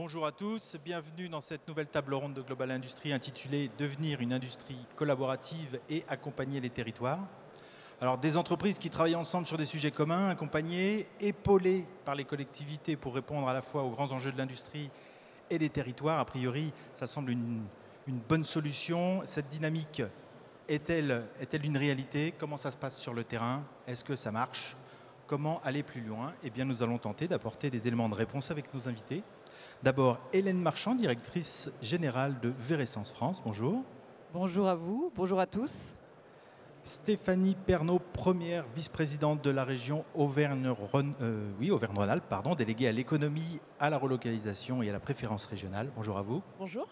Bonjour à tous, bienvenue dans cette nouvelle table ronde de Global Industrie intitulée « Devenir une industrie collaborative et accompagner les territoires ». Alors des entreprises qui travaillent ensemble sur des sujets communs, accompagnées, épaulées par les collectivités pour répondre à la fois aux grands enjeux de l'industrie et des territoires. A priori, ça semble une bonne solution. Cette dynamique est-elle une réalité? Comment ça se passe sur le terrain? Est-ce que ça marche? Comment aller plus loin? Eh bien, nous allons tenter d'apporter des éléments de réponse avec nos invités. D'abord, Hélène Marchand, directrice générale de Veressence France. Bonjour. Bonjour à vous, bonjour à tous. Stéphanie Pernaut, première vice-présidente de la région Auvergne-Rhône-Alpes, déléguée à l'économie, à la relocalisation et à la préférence régionale. Bonjour à vous. Bonjour.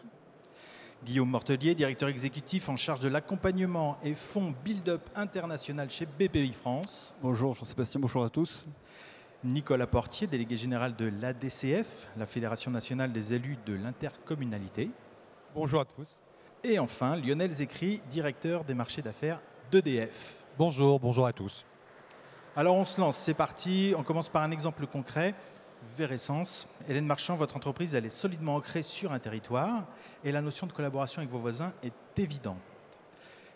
Guillaume Mortelier, directeur exécutif en charge de l'accompagnement et fonds Build-up international chez BPI France. Bonjour Jean-Sébastien, bonjour à tous. Nicolas Portier, délégué général de l'ADCF, la Fédération nationale des élus de l'intercommunalité. Bonjour à tous. Et enfin, Lionel Zécry, directeur des marchés d'affaires d'EDF. Bonjour à tous. Alors on se lance, c'est parti. On commence par un exemple concret. Veressence. Hélène Marchand, votre entreprise, elle est solidement ancrée sur un territoire et la notion de collaboration avec vos voisins est évidente.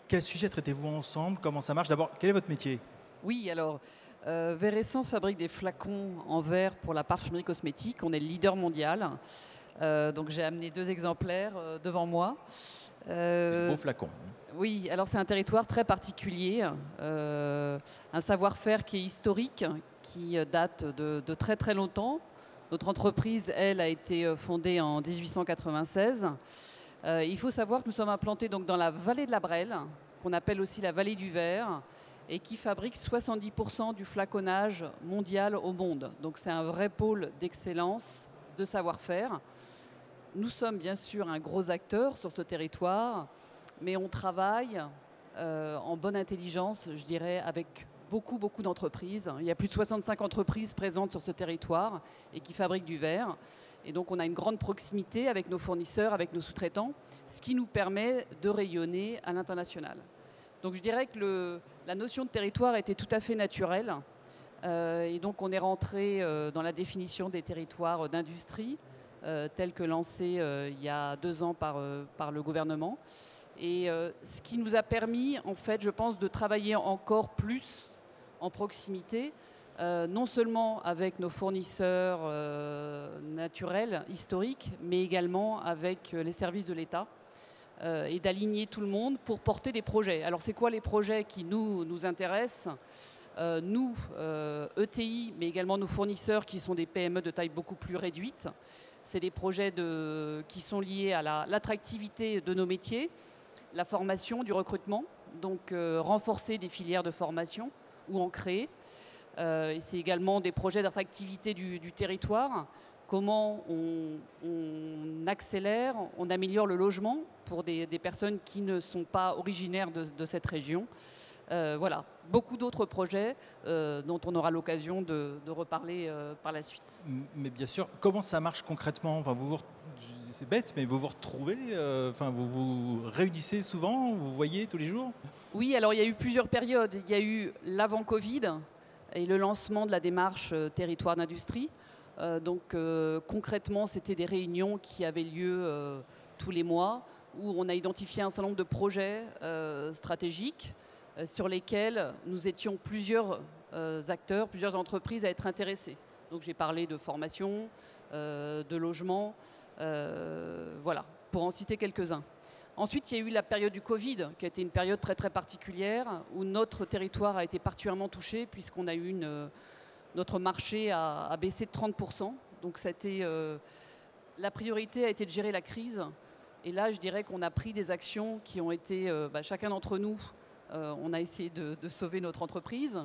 Quel sujet traitez-vous ensemble? Comment ça marche? D'abord, quel est votre métier? Oui, alors, Veressence fabrique des flacons en verre pour la parfumerie cosmétique. On est le leader mondial. Donc j'ai amené 2 exemplaires devant moi. C'est un beau flacon. Oui, alors c'est un territoire très particulier, un savoir-faire qui est historique, qui date de très très longtemps. Notre entreprise, elle, a été fondée en 1896. Il faut savoir que nous sommes implantés donc dans la vallée de la Brelle, qu'on appelle aussi la vallée du verre, et qui fabrique 70% du flaconnage mondial au monde. Donc c'est un vrai pôle d'excellence, de savoir-faire. Nous sommes bien sûr un gros acteur sur ce territoire, mais on travaille en bonne intelligence, je dirais, avec beaucoup d'entreprises. Il y a plus de 65 entreprises présentes sur ce territoire et qui fabriquent du verre. Et donc on a une grande proximité avec nos fournisseurs, avec nos sous-traitants, ce qui nous permet de rayonner à l'international. Donc je dirais que la notion de territoire était tout à fait naturelle. Et donc on est rentré dans la définition des territoires d'industrie, tels que lancés il y a 2 ans par le gouvernement. Et ce qui nous a permis, en fait, je pense, de travailler encore plus en proximité, non seulement avec nos fournisseurs naturels, historiques, mais également avec les services de l'État, et d'aligner tout le monde pour porter des projets. Alors, c'est quoi les projets qui nous intéressent? Nous, ETI, mais également nos fournisseurs qui sont des PME de taille beaucoup plus réduite. C'est des projets qui sont liés à l'attractivité de nos métiers, la formation, du recrutement, donc renforcer des filières de formation ou en créer. Et c'est également des projets d'attractivité du territoire. Comment on accélère, on améliore le logement pour des personnes qui ne sont pas originaires de cette région. Voilà, beaucoup d'autres projets dont on aura l'occasion de reparler par la suite. Mais bien sûr, comment ça marche concrètement? Enfin, c'est bête, mais vous vous retrouvez, vous vous réunissez souvent, vous vous voyez tous les jours? Oui, alors il y a eu plusieurs périodes. Il y a eu l'avant-Covid et le lancement de la démarche territoire d'industrie. Concrètement, c'était des réunions qui avaient lieu tous les mois où on a identifié un certain nombre de projets stratégiques sur lesquels nous étions plusieurs acteurs, plusieurs entreprises à être intéressés. Donc j'ai parlé de formation, de logement, voilà, pour en citer quelques-uns. Ensuite, il y a eu la période du Covid, qui a été une période très très particulière, où notre territoire a été particulièrement touché, puisqu'on a eu notre marché a baissé de 30%. Donc la priorité a été de gérer la crise. Et là, je dirais qu'on a pris des actions qui ont été, chacun d'entre nous, on a essayé de sauver notre entreprise.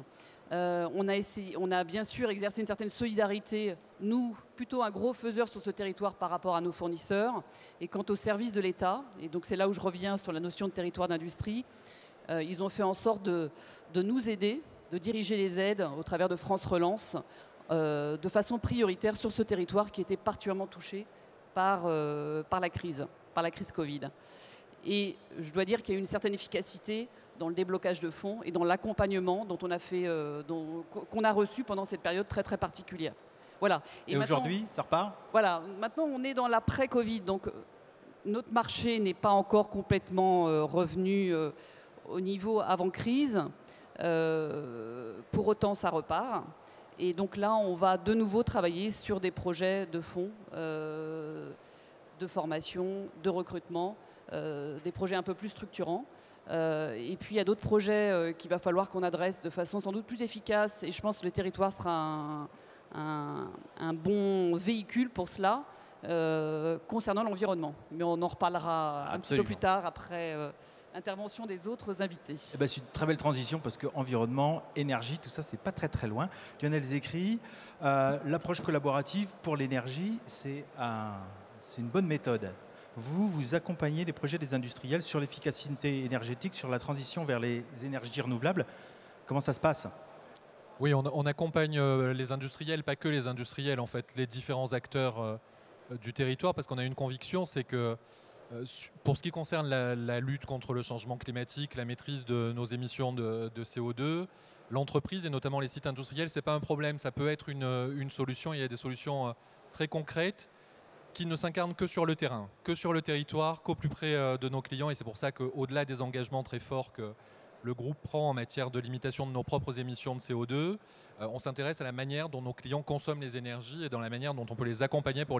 On a bien sûr exercé une certaine solidarité, nous, plutôt un gros faiseur sur ce territoire par rapport à nos fournisseurs. Et quant aux services de l'État, et donc c'est là où je reviens sur la notion de territoire d'industrie, ils ont fait en sorte de nous aider, de diriger les aides au travers de France Relance de façon prioritaire sur ce territoire qui était particulièrement touché par la crise Covid. Et je dois dire qu'il y a eu une certaine efficacité dans le déblocage de fonds et dans l'accompagnement qu'on a reçu pendant cette période très très particulière. Voilà. Et maintenant, aujourd'hui, ça repart? voilà, maintenant on est dans l'après-Covid, donc notre marché n'est pas encore complètement revenu au niveau avant crise. Pour autant, ça repart. Et donc là, on va de nouveau travailler sur des projets de fonds, de formation, de recrutement, des projets un peu plus structurants. Et puis il y a d'autres projets qu'il va falloir qu'on adresse de façon sans doute plus efficace. Et je pense que le territoire sera un bon véhicule pour cela. Concernant l'environnement. Mais on en reparlera un petit peu plus tard après l'intervention des autres invités. Eh ben, c'est une très belle transition parce que environnement, énergie, tout ça, c'est pas très très loin. Lionel Zecri, l'approche collaborative pour l'énergie, c'est une bonne méthode. Vous accompagnez les projets des industriels sur l'efficacité énergétique, sur la transition vers les énergies renouvelables. Comment ça se passe ? Oui, on accompagne les industriels, pas que les industriels, en fait, les différents acteurs du territoire, parce qu'on a une conviction, c'est que pour ce qui concerne la lutte contre le changement climatique, la maîtrise de nos émissions de CO2, l'entreprise et notamment les sites industriels, ce n'est pas un problème, ça peut être une solution. Il y a des solutions très concrètes qui ne s'incarnent que sur le terrain, que sur le territoire, qu'au plus près de nos clients. Et c'est pour ça qu'au-delà des engagements très forts que le groupe prend en matière de limitation de nos propres émissions de CO2, on s'intéresse à la manière dont nos clients consomment les énergies et dans la manière dont on peut les accompagner pour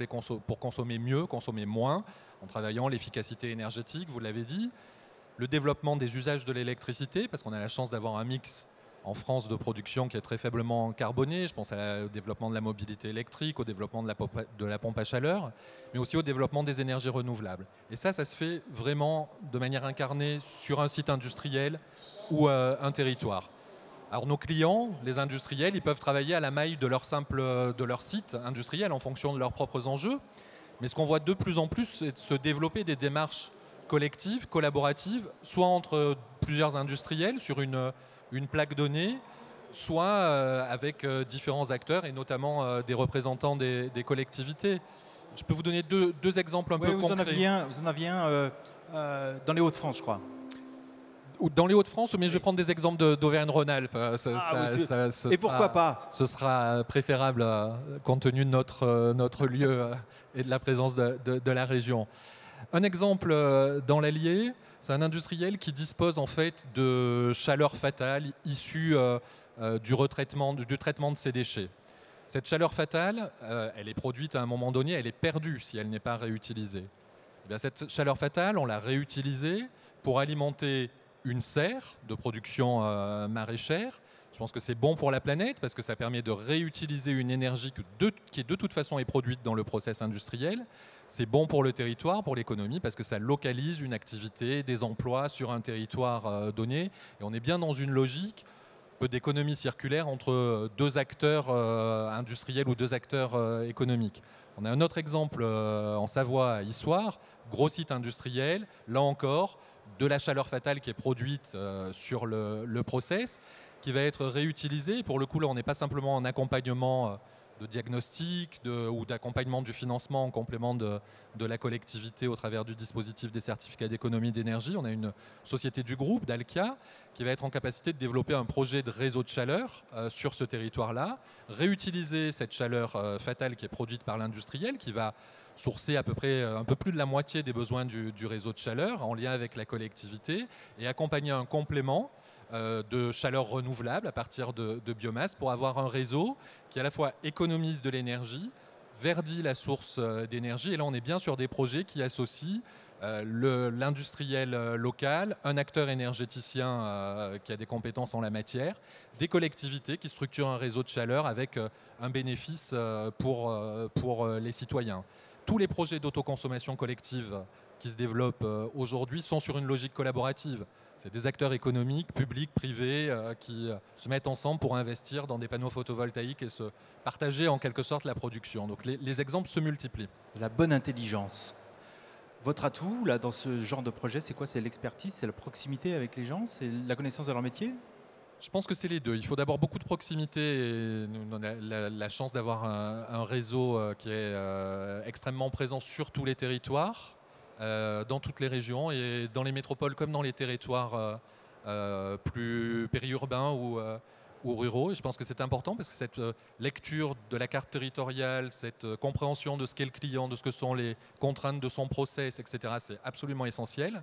consommer mieux, consommer moins, en travaillant l'efficacité énergétique, vous l'avez dit, le développement des usages de l'électricité, parce qu'on a la chance d'avoir un mix en France de production qui est très faiblement carboné. Je pense au développement de la mobilité électrique, au développement de la pompe à chaleur, mais aussi au développement des énergies renouvelables. Et ça se fait vraiment de manière incarnée sur un site industriel ou un territoire. Alors nos clients, les industriels, ils peuvent travailler à la maille de leur site industriel en fonction de leurs propres enjeux. Mais ce qu'on voit de plus en plus, c'est se développer des démarches collectives, collaboratives, soit entre plusieurs industriels sur une plaque donnée, soit avec différents acteurs et notamment des représentants des collectivités. Je peux vous donner deux exemples un peu concrets. Vous en aviez un dans les Hauts-de-France, je crois. Dans les Hauts-de-France, mais je vais prendre des exemples d'Auvergne-Rhône-Alpes. Et pourquoi pas ? Ce sera préférable compte tenu de notre lieu et de la présence de la région. Un exemple dans l'Allier, c'est un industriel qui dispose en fait de chaleur fatale issue du traitement de ses déchets. Cette chaleur fatale, elle est produite à un moment donné, elle est perdue si elle n'est pas réutilisée. Et bien, cette chaleur fatale, on l'a réutilisée pour alimenter une serre de production maraîchère. Je pense que c'est bon pour la planète parce que ça permet de réutiliser une énergie qui de toute façon est produite dans le process industriel. C'est bon pour le territoire, pour l'économie, parce que ça localise une activité, des emplois sur un territoire donné. Et on est bien dans une logique d'économie circulaire entre deux acteurs industriels ou deux acteurs économiques. On a un autre exemple en Savoie, à Issoire, gros site industriel, là encore, de la chaleur fatale qui est produite sur le process, qui va être réutilisée. Et pour le coup, là, on n'est pas simplement en accompagnement de diagnostic ou d'accompagnement du financement en complément de la collectivité au travers du dispositif des certificats d'économie d'énergie. On a une société du groupe, Dalkia, qui va être en capacité de développer un projet de réseau de chaleur sur ce territoire-là, réutiliser cette chaleur fatale qui est produite par l'industriel, qui va sourcer à peu près un peu plus de la moitié des besoins du réseau de chaleur en lien avec la collectivité et accompagner un complément de chaleur renouvelable à partir de biomasse pour avoir un réseau qui à la fois économise de l'énergie, verdit la source d'énergie. Et là, on est bien sur des projets qui associent l'industriel local, un acteur énergéticien qui a des compétences en la matière, des collectivités qui structurent un réseau de chaleur avec un bénéfice pour les citoyens. Tous les projets d'autoconsommation collective qui se développent aujourd'hui sont sur une logique collaborative. C'est des acteurs économiques, publics, privés, qui se mettent ensemble pour investir dans des panneaux photovoltaïques et se partager en quelque sorte la production. Donc les exemples se multiplient. La bonne intelligence. Votre atout là, dans ce genre de projet, c'est quoi? C'est l'expertise, c'est la proximité avec les gens, c'est la connaissance de leur métier? Je pense que c'est les deux. Il faut d'abord beaucoup de proximité. Et nous, on a la chance d'avoir un réseau qui est extrêmement présent sur tous les territoires, dans toutes les régions et dans les métropoles comme dans les territoires plus périurbains ou ruraux. Et je pense que c'est important parce que cette lecture de la carte territoriale, cette compréhension de ce qu'est le client, de ce que sont les contraintes de son process, etc., c'est absolument essentiel.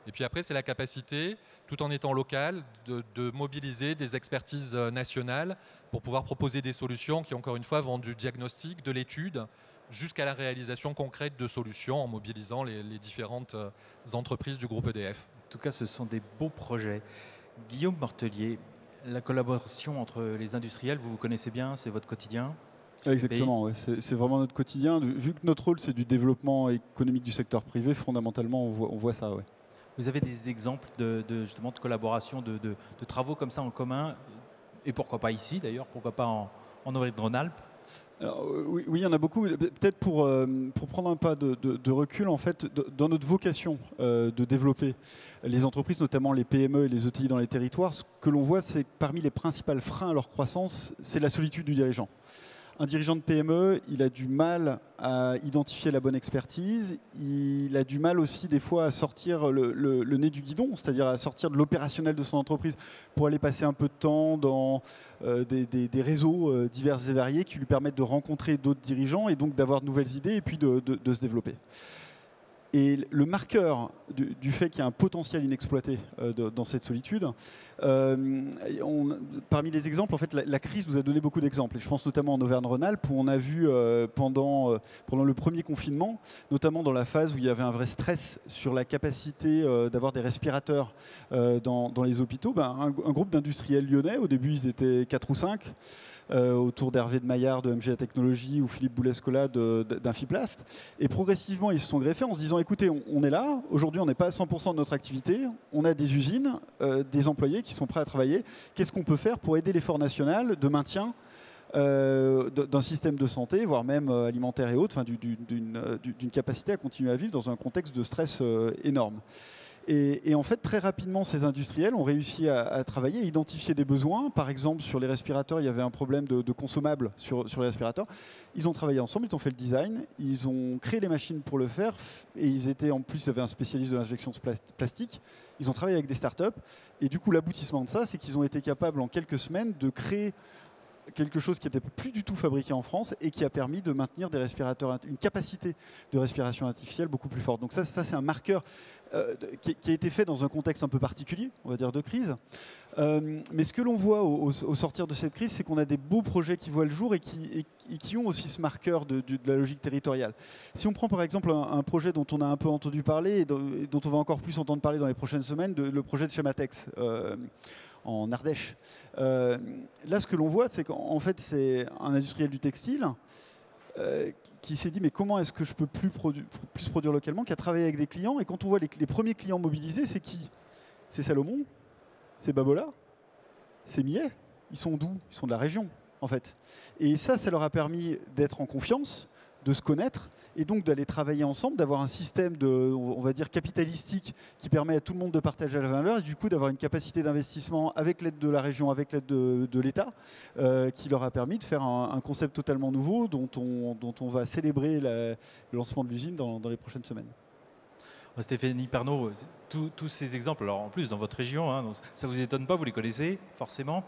Et puis après, c'est la capacité, tout en étant local, de mobiliser des expertises nationales pour pouvoir proposer des solutions qui, encore une fois, vont du diagnostic, de l'étude, jusqu'à la réalisation concrète de solutions en mobilisant les différentes entreprises du groupe EDF. En tout cas, ce sont des beaux projets. Guillaume Mortelier, la collaboration entre les industriels, vous connaissez bien, c'est votre quotidien. Exactement, ouais. C'est vraiment notre quotidien. Vu que notre rôle, c'est du développement économique du secteur privé, fondamentalement, on voit ça. Ouais. Vous avez des exemples justement de collaboration, de travaux comme ça en commun, et pourquoi pas ici d'ailleurs, pourquoi pas en Auvergne-Rhône-Alpes? Oui, il y en a beaucoup. Peut-être pour prendre un pas de recul, en fait, dans notre vocation de développer les entreprises, notamment les PME et les ETI dans les territoires, ce que l'on voit, c'est que parmi les principaux freins à leur croissance, c'est la solitude du dirigeant. Un dirigeant de PME, il a du mal à identifier la bonne expertise, il a du mal aussi des fois à sortir le nez du guidon, c'est-à-dire à sortir de l'opérationnel de son entreprise pour aller passer un peu de temps dans des réseaux divers et variés qui lui permettent de rencontrer d'autres dirigeants et donc d'avoir de nouvelles idées et puis de se développer. Et le marqueur du fait qu'il y a un potentiel inexploité dans cette solitude, parmi les exemples, en fait, la crise nous a donné beaucoup d'exemples. Et je pense notamment en Auvergne-Rhône-Alpes, où on a vu pendant le premier confinement, notamment dans la phase où il y avait un vrai stress sur la capacité d'avoir des respirateurs dans les hôpitaux, un groupe d'industriels lyonnais, au début ils étaient 4 ou 5, autour d'Hervé de Maillard de MGA Technologies ou Philippe Boulescola d'Infiplast. Et progressivement, ils se sont greffés en se disant, écoutez, on est là, aujourd'hui on n'est pas à 100% de notre activité, on a des usines, des employés qui sont prêts à travailler. Qu'est-ce qu'on peut faire pour aider l'effort national de maintien d'un système de santé, voire même alimentaire et autres, d'une capacité à continuer à vivre dans un contexte de stress énorme. Et en fait, très rapidement, ces industriels ont réussi à travailler, à identifier des besoins. Par exemple, sur les respirateurs, il y avait un problème de consommables sur les respirateurs. Ils ont travaillé ensemble, ils ont fait le design, ils ont créé les machines pour le faire. Et ils étaient, en plus, ils avaient un spécialiste de l'injection de plastique. Ils ont travaillé avec des startups. Et du coup, l'aboutissement de ça, c'est qu'ils ont été capables, en quelques semaines, de créer quelque chose qui n'était plus du tout fabriqué en France et qui a permis de maintenir des respirateurs, une capacité de respiration artificielle beaucoup plus forte. Donc ça c'est un marqueur qui a été fait dans un contexte un peu particulier, on va dire de crise. Mais ce que l'on voit au sortir de cette crise, c'est qu'on a des beaux projets qui voient le jour et qui ont aussi ce marqueur de la logique territoriale. Si on prend par exemple un projet dont on a un peu entendu parler et dont on va encore plus entendre parler dans les prochaines semaines, le projet de Chematex, en Ardèche. Là, ce que l'on voit, c'est qu'en fait, c'est un industriel du textile qui s'est dit mais comment est-ce que je peux plus produire localement, qui a travaillé avec des clients. Et quand on voit les premiers clients mobilisés, c'est qui? C'est Salomon, c'est Babola, c'est Millet. Ils sont d'où? Ils sont de la région, en fait. Et ça leur a permis d'être en confiance, de se connaître et donc d'aller travailler ensemble, d'avoir un système on va dire capitalistique qui permet à tout le monde de partager la valeur et du coup d'avoir une capacité d'investissement avec l'aide de la région, avec l'aide de l'État, qui leur a permis de faire un concept totalement nouveau dont on va célébrer le lancement de l'usine dans les prochaines semaines. Stéphanie Pernaut, tous ces exemples, alors en plus dans votre région, hein, donc ça ne vous étonne pas, vous les connaissez forcément.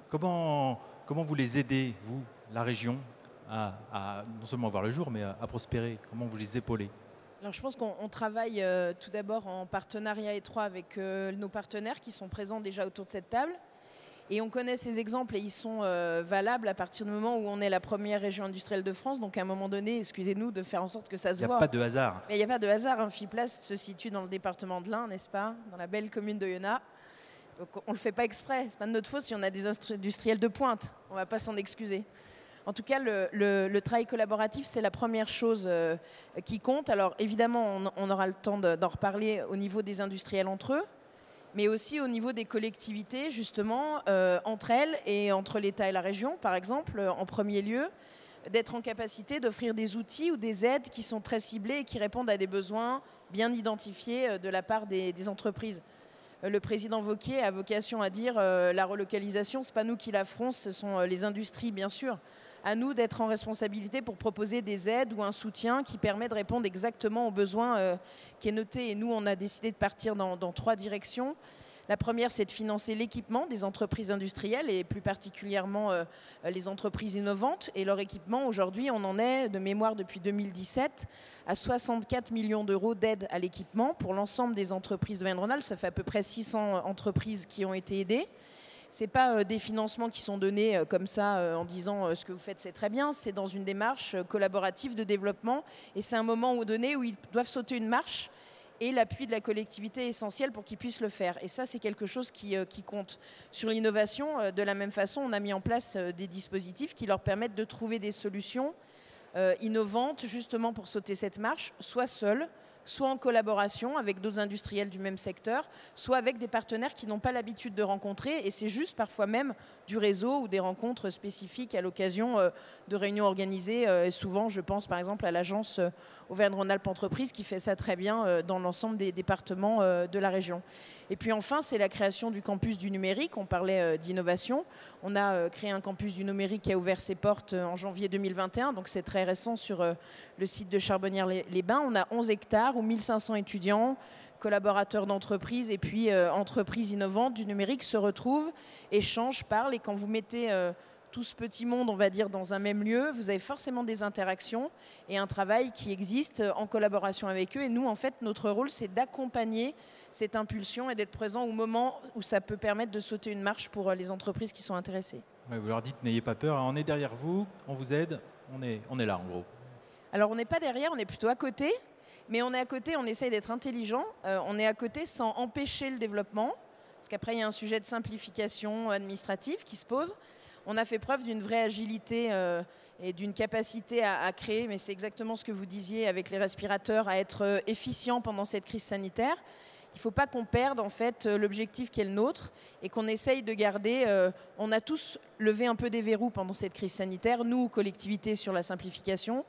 Comment vous les aidez, vous, la région, à non seulement voir le jour, mais à prospérer? Comment vous les épaulez? Alors je pense qu'on travaille tout d'abord en partenariat étroit avec nos partenaires qui sont présents déjà autour de cette table. Et on connaît ces exemples et ils sont valables à partir du moment où on est la première région industrielle de France. Donc à un moment donné, excusez-nous de faire en sorte que ça se voit. Il n'y a pas de hasard. Mais il n'y a pas de hasard. Infiplast se situe dans le département de l'Ain, n'est-ce pas? Dans la belle commune de Yona. Donc on ne le fait pas exprès. Ce n'est pas de notre faute si on a des industriels de pointe. On ne va pas s'en excuser. En tout cas, le travail collaboratif, c'est la première chose qui compte. Alors évidemment, on aura le temps d'en reparler au niveau des industriels entre eux, mais aussi au niveau des collectivités, justement, entre elles et entre l'État et la région, par exemple, en premier lieu, d'être en capacité d'offrir des outils ou des aides qui sont très ciblés et qui répondent à des besoins bien identifiés de la part des entreprises. Le président Wauquiez a vocation à dire la relocalisation, ce n'est pas nous qui la ferons, ce sont les industries, bien sûr. À nous d'être en responsabilité pour proposer des aides ou un soutien qui permet de répondre exactement aux besoins qui est noté. Et nous, on a décidé de partir dans 3 directions. La première, c'est de financer l'équipement des entreprises industrielles et plus particulièrement les entreprises innovantes. Et leur équipement, aujourd'hui, on en est, de mémoire depuis 2017, à 64 millions d'euros d'aide à l'équipement pour l'ensemble des entreprises d'Auvergne-Rhône-Alpes. Ça fait à peu près 600 entreprises qui ont été aidées. Ce n'est pas des financements qui sont donnés comme ça en disant ce que vous faites c'est très bien, c'est dans une démarche collaborative de développement et c'est un moment donné où ils doivent sauter une marche et l'appui de la collectivité est essentiel pour qu'ils puissent le faire. Et ça, c'est quelque chose qui compte. Sur l'innovation, de la même façon, on a mis en place des dispositifs qui leur permettent de trouver des solutions innovantes justement pour sauter cette marche, soit seuls, soit en collaboration avec d'autres industriels du même secteur, soit avec des partenaires qui n'ont pas l'habitude de rencontrer. Et c'est juste parfois même du réseau ou des rencontres spécifiques à l'occasion de réunions organisées. Et souvent, je pense par exemple à l'agence Auvergne-Rhône-Alpes Entreprises qui fait ça très bien dans l'ensemble des départements de la région. Et puis enfin, c'est la création du campus du numérique. On parlait d'innovation. On a créé un campus du numérique qui a ouvert ses portes en janvier 2021. Donc c'est très récent sur le site de Charbonnières-les-Bains. On a 11 hectares où 1500 étudiants, collaborateurs d'entreprises et puis entreprises innovantes du numérique se retrouvent, échangent, parlent. Et quand vous mettez tout ce petit monde, on va dire, dans un même lieu, vous avez forcément des interactions et un travail qui existe en collaboration avec eux. Et nous, en fait, notre rôle, c'est d'accompagner cette impulsion et d'être présent au moment où ça peut permettre de sauter une marche pour les entreprises qui sont intéressées. Ouais, vous leur dites, n'ayez pas peur, on est derrière vous, on vous aide, on est là en gros. Alors on n'est pas derrière, on est plutôt à côté, mais on est à côté, on essaye d'être intelligent, on est à côté sans empêcher le développement, parce qu'après il y a un sujet de simplification administrative qui se pose. On a fait preuve d'une vraie agilité et d'une capacité à créer, mais c'est exactement ce que vous disiez avec les respirateurs, à être efficient pendant cette crise sanitaire. Il ne faut pas qu'on perde en fait l'objectif qui est le nôtre et qu'on essaye de garder. On a tous levé un peu des verrous pendant cette crise sanitaire, nous, collectivités, sur la simplification,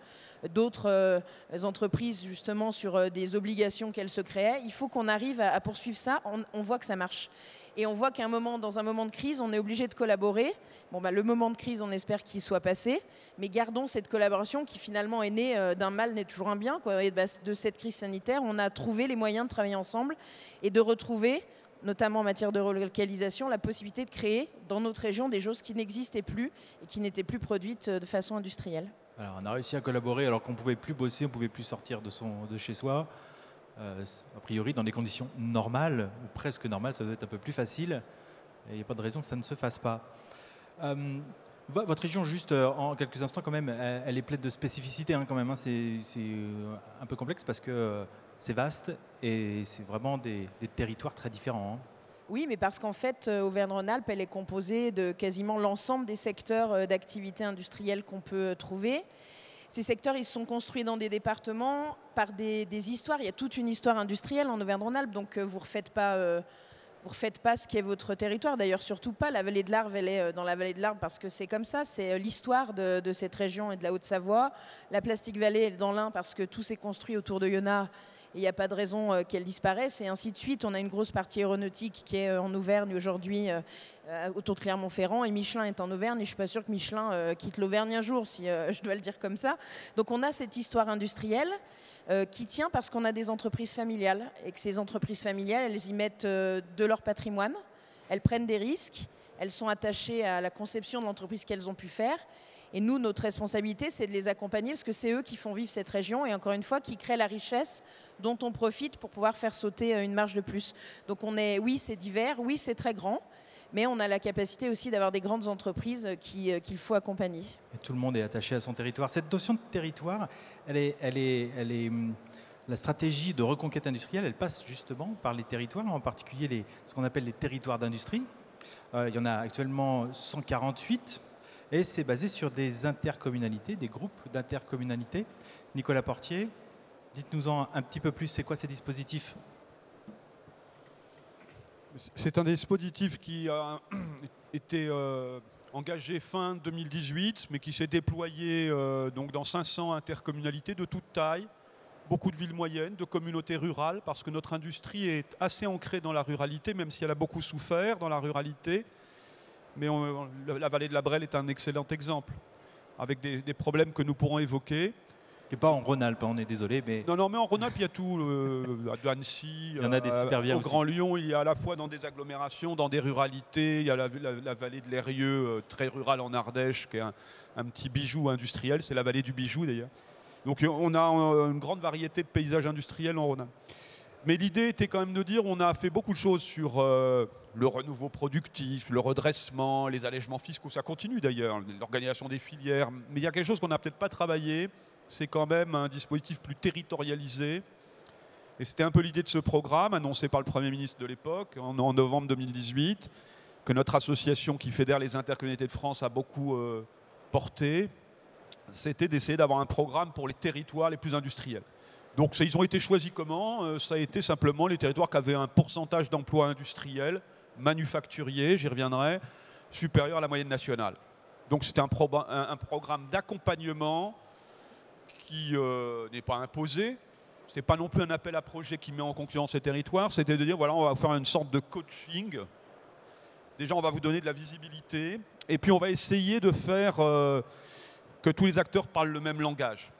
d'autres entreprises justement sur des obligations qu'elles se créaient. Il faut qu'on arrive à poursuivre ça. On voit que ça marche. Et on voit dans un moment de crise, on est obligé de collaborer. Bon, le moment de crise, on espère qu'il soit passé, mais gardons cette collaboration qui finalement est née d'un mal n'est toujours un bien, quoi. Et de cette crise sanitaire, on a trouvé les moyens de travailler ensemble et de retrouver, notamment en matière de relocalisation, la possibilité de créer dans notre région des choses qui n'existaient plus et qui n'étaient plus produites de façon industrielle. Alors, on a réussi à collaborer alors qu'on ne pouvait plus bosser, on ne pouvait plus sortir de chez soi. A priori, dans des conditions normales, ou presque normales, ça doit être un peu plus facile. Et il n'y a pas de raison que ça ne se fasse pas. Votre région, juste en quelques instants quand même, elle est pleine de spécificités quand même. C'est un peu complexe parce que c'est vaste et c'est vraiment des territoires très différents. Oui, mais parce qu'en fait, Auvergne-Rhône-Alpes, elle est composée de quasiment l'ensemble des secteurs d'activité industrielle qu'on peut trouver. Ces secteurs, ils se sont construits dans des départements par des histoires. Il y a toute une histoire industrielle en Auvergne-Rhône-Alpes, donc vous ne refaites pas ce qu'est votre territoire. D'ailleurs, surtout pas. La vallée de l'Arve, elle est dans la vallée de l'Arve parce que c'est comme ça. C'est l'histoire de cette région et de la Haute-Savoie. La Plastic Valley, elle est dans l'Ain parce que tout s'est construit autour de Yonah. Il n'y a pas de raison qu'elle disparaisse, et ainsi de suite. On a une grosse partie aéronautique qui est en Auvergne aujourd'hui, autour de Clermont-Ferrand, et Michelin est en Auvergne, et je ne suis pas sûre que Michelin quitte l'Auvergne un jour, si je dois le dire comme ça. Donc on a cette histoire industrielle qui tient parce qu'on a des entreprises familiales, et que ces entreprises familiales, elles y mettent de leur patrimoine, elles prennent des risques, elles sont attachées à la conception de l'entreprise qu'elles ont pu faire. Et nous, notre responsabilité, c'est de les accompagner parce que c'est eux qui font vivre cette région et encore une fois, qui créent la richesse dont on profite pour pouvoir faire sauter une marge de plus. Donc oui, c'est divers, oui, c'est très grand, mais on a la capacité aussi d'avoir des grandes entreprises qu'il faut accompagner. Et tout le monde est attaché à son territoire. Cette notion de territoire, la stratégie de reconquête industrielle, elle passe justement par les territoires, en particulier ce qu'on appelle les territoires d'industrie. Il y en a actuellement 148. Et c'est basé sur des intercommunalités, des groupes d'intercommunalités. Nicolas Portier, dites-nous-en un petit peu plus, c'est quoi ces dispositifs ? C'est un dispositif qui a été engagé fin 2018, mais qui s'est déployé donc dans 500 intercommunalités de toute taille, beaucoup de villes moyennes, de communautés rurales, parce que notre industrie est assez ancrée dans la ruralité, même si elle a beaucoup souffert dans la ruralité. Mais la vallée de la Brelle est un excellent exemple, avec des problèmes que nous pourrons évoquer. Qui n'est pas en Rhône-Alpes, on est désolé, mais... Non, mais en Rhône-Alpes, il y a tout. À Annecy, il y en a des super bien au aussi. Grand Lyon, il y a à la fois dans des agglomérations, dans des ruralités. Il y a la vallée de l'Eyrieux, très rurale en Ardèche, qui est un petit bijou industriel. C'est la vallée du bijou, d'ailleurs. Donc on a une grande variété de paysages industriels en Rhône-Alpes. Mais l'idée était quand même de dire on a fait beaucoup de choses sur le renouveau productif, le redressement, les allègements fiscaux. Ça continue d'ailleurs, l'organisation des filières. Mais il y a quelque chose qu'on n'a peut-être pas travaillé. C'est quand même un dispositif plus territorialisé. Et c'était un peu l'idée de ce programme, annoncé par le Premier ministre de l'époque, en novembre 2018, que notre association qui fédère les intercommunalités de France a beaucoup porté. C'était d'essayer d'avoir un programme pour les territoires les plus industriels. Donc ils ont été choisis comment? Ça a été simplement les territoires qui avaient un pourcentage d'emplois industriels, manufacturiers, j'y reviendrai, supérieur à la moyenne nationale. Donc c'était un programme d'accompagnement qui n'est pas imposé. Ce n'est pas non plus un appel à projet qui met en concurrence ces territoires. C'était de dire, voilà, on va faire une sorte de coaching. Déjà, on va vous donner de la visibilité. Et puis, on va essayer de faire que tous les acteurs parlent le même langage.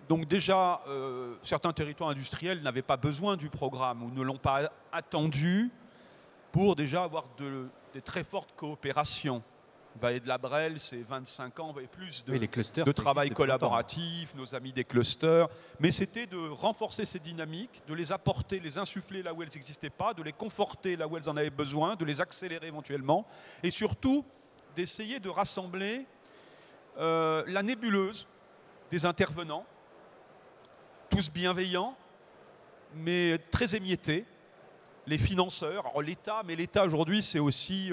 Donc déjà, certains territoires industriels n'avaient pas besoin du programme ou ne l'ont pas attendu pour déjà avoir des très fortes coopérations. Vallée de la Brelle, c'est 25 ans et plus de travail collaboratif, nos amis des clusters. Mais c'était de renforcer ces dynamiques, de les apporter, les insuffler là où elles n'existaient pas, de les conforter là où elles en avaient besoin, de les accélérer éventuellement. Et surtout, d'essayer de rassembler la nébuleuse des intervenants, tous bienveillants, mais très émiettés. Les financeurs, alors l'État, mais l'État aujourd'hui c'est aussi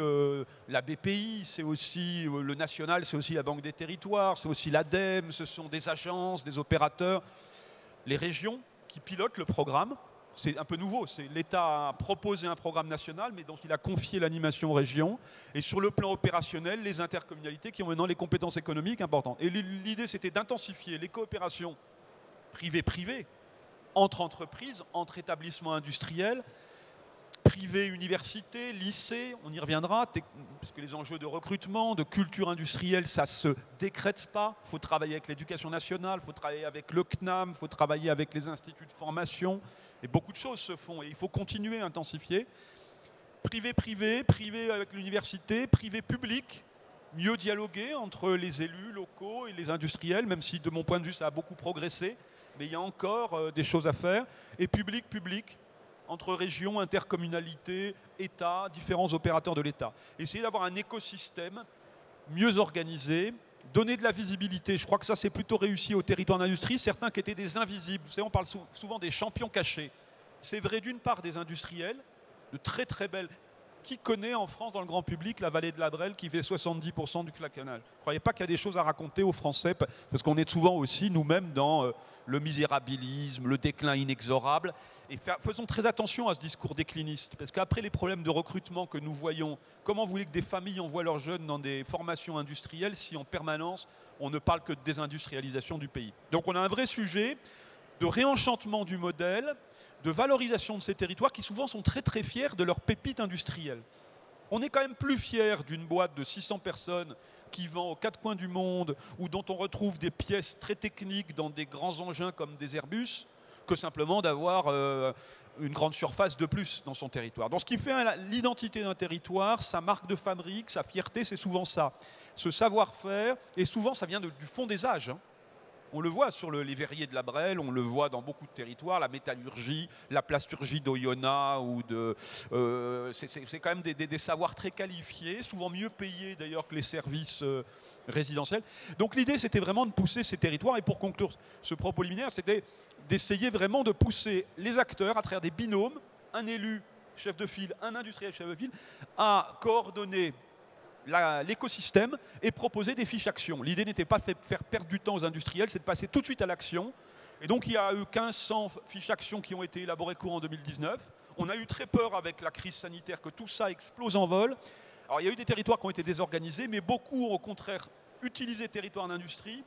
la BPI, c'est aussi le national, c'est aussi la Banque des Territoires, c'est aussi l'ADEME, ce sont des agences, des opérateurs, les régions qui pilotent le programme. C'est un peu nouveau, l'État a proposé un programme national, mais dont il a confié l'animation aux régions. Et sur le plan opérationnel, les intercommunalités qui ont maintenant les compétences économiques importantes. Et l'idée c'était d'intensifier les coopérations privées-privées entre entreprises, entre établissements industriels, privé, université, lycée, on y reviendra, parce que les enjeux de recrutement, de culture industrielle, ça ne se décrète pas. Il faut travailler avec l'éducation nationale, il faut travailler avec le CNAM, il faut travailler avec les instituts de formation. Et beaucoup de choses se font et il faut continuer à intensifier. Privé-privé, privé avec l'université, privé-public, mieux dialoguer entre les élus locaux et les industriels, même si de mon point de vue ça a beaucoup progressé, mais il y a encore des choses à faire. Et public-public, entre régions, intercommunalités, États, différents opérateurs de l'État. Essayer d'avoir un écosystème mieux organisé, donner de la visibilité. Je crois que ça, c'est plutôt réussi au territoire d'industrie. Certains qui étaient des invisibles. Vous savez, on parle souvent des champions cachés. C'est vrai d'une part des industriels, de très très belles. Qui connaît en France, dans le grand public, la vallée de la Brelle qui fait 70% du flaconnage? Ne croyez pas qu'il y a des choses à raconter aux Français, parce qu'on est souvent aussi nous-mêmes dans le misérabilisme, le déclin inexorable. Et faisons très attention à ce discours décliniste, parce qu'après les problèmes de recrutement que nous voyons, comment vous voulez que des familles envoient leurs jeunes dans des formations industrielles si en permanence on ne parle que de désindustrialisation du pays? Donc on a un vrai sujet de réenchantement du modèle, de valorisation de ces territoires qui souvent sont très très fiers de leurs pépites industrielles. On est quand même plus fiers d'une boîte de 600 personnes qui vend aux quatre coins du monde ou dont on retrouve des pièces très techniques dans des grands engins comme des Airbus que simplement d'avoir une grande surface de plus dans son territoire. Donc ce qui fait l'identité d'un territoire, sa marque de fabrique, sa fierté, c'est souvent ça. Ce savoir-faire, et souvent ça vient du fond des âges. Hein. On le voit sur les verriers de la Brelle, on le voit dans beaucoup de territoires, la métallurgie, la plasturgie d'Oyonnax, c'est quand même des savoirs très qualifiés, souvent mieux payés d'ailleurs que les services résidentiels. Donc l'idée c'était vraiment de pousser ces territoires, et pour conclure ce propos liminaire, c'était d'essayer vraiment de pousser les acteurs à travers des binômes, un élu chef de file, un industriel chef de file, à coordonner l'écosystème et proposer des fiches actions. L'idée n'était pas de faire perdre du temps aux industriels, c'est de passer tout de suite à l'action. Et donc il y a eu 1500 fiches actions qui ont été élaborées courant 2019. On a eu très peur avec la crise sanitaire que tout ça explose en vol. Alors il y a eu des territoires qui ont été désorganisés, mais beaucoup ont au contraire utilisé territoire d'industrie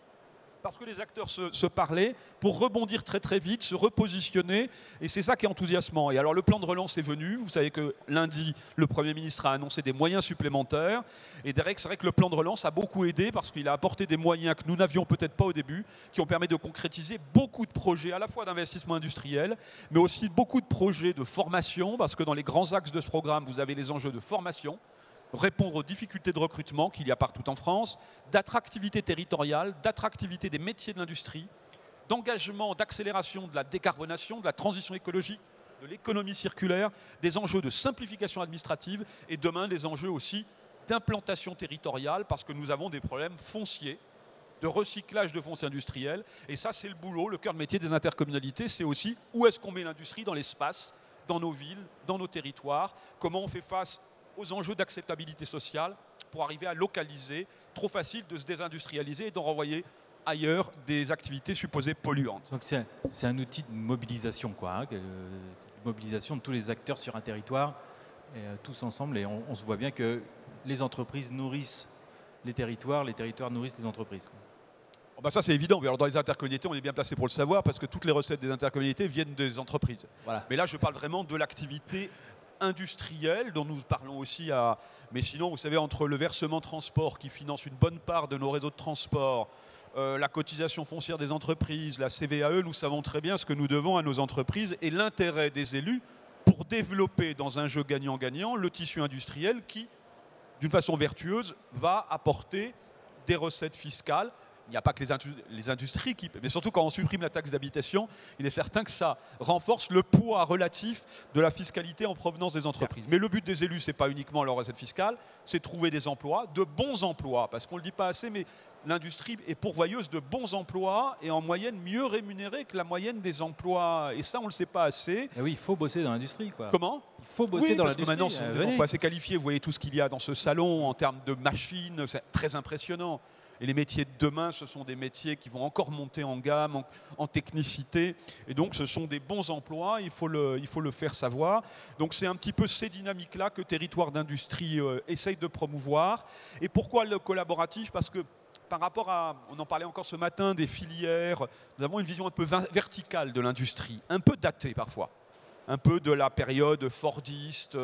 parce que les acteurs se parlaient pour rebondir très très vite, se repositionner, et c'est ça qui est enthousiasmant. Et alors le plan de relance est venu, vous savez que lundi, le Premier ministre a annoncé des moyens supplémentaires, et Derek, c'est vrai que le plan de relance a beaucoup aidé parce qu'il a apporté des moyens que nous n'avions peut-être pas au début, qui ont permis de concrétiser beaucoup de projets, à la fois d'investissement industriel, mais aussi beaucoup de projets de formation, parce que dans les grands axes de ce programme, vous avez les enjeux de formation, répondre aux difficultés de recrutement qu'il y a partout en France, d'attractivité territoriale, d'attractivité des métiers de l'industrie, d'engagement, d'accélération de la décarbonation, de la transition écologique, de l'économie circulaire, des enjeux de simplification administrative et demain des enjeux aussi d'implantation territoriale parce que nous avons des problèmes fonciers, de recyclage de foncier industriel. Et ça, c'est le boulot, le cœur de métier des intercommunalités, c'est aussi où est-ce qu'on met l'industrie dans l'espace, dans nos villes, dans nos territoires, comment on fait face aux enjeux d'acceptabilité sociale pour arriver à localiser. Trop facile de se désindustrialiser et d'en renvoyer ailleurs des activités supposées polluantes. Donc c'est un outil de mobilisation, quoi, de mobilisation de tous les acteurs sur un territoire, et, tous ensemble, et on se voit bien que les entreprises nourrissent les territoires nourrissent les entreprises, quoi. Oh bah ça c'est évident, alors dans les intercommunalités on est bien placé pour le savoir parce que toutes les recettes des intercommunalités viennent des entreprises. Voilà. Mais là je parle vraiment de l'activité industrielle dont nous parlons aussi mais sinon vous savez entre le versement transport qui finance une bonne part de nos réseaux de transport, la cotisation foncière des entreprises, la CVAE, nous savons très bien ce que nous devons à nos entreprises et l'intérêt des élus pour développer dans un jeu gagnant-gagnant le tissu industriel qui, d'une façon vertueuse, va apporter des recettes fiscales. Il n'y a pas que les industries qui... Mais surtout quand on supprime la taxe d'habitation, il est certain que ça renforce le poids relatif de la fiscalité en provenance des entreprises. Mais le but des élus, ce n'est pas uniquement leur recette fiscale, c'est de trouver des emplois, de bons emplois. Parce qu'on ne le dit pas assez, mais l'industrie est pourvoyeuse de bons emplois et en moyenne mieux rémunérée que la moyenne des emplois. Et ça, on ne le sait pas assez. Et oui, il faut bosser dans l'industrie, quoi. Comment ? Il faut bosser dans l'industrie. Maintenant, on est pas assez qualifiés. Vous voyez tout ce qu'il y a dans ce salon en termes de machines, c'est très impressionnant. Et les métiers de demain, ce sont des métiers qui vont encore monter en gamme, en technicité. Et donc, ce sont des bons emplois, il faut le faire savoir. Donc, c'est un petit peu ces dynamiques-là que Territoire d'Industrie essaye de promouvoir. Et pourquoi le collaboratif ? Parce que par rapport à, on en parlait encore ce matin, des filières, nous avons une vision un peu verticale de l'industrie, un peu datée parfois. Un peu de la période fordiste,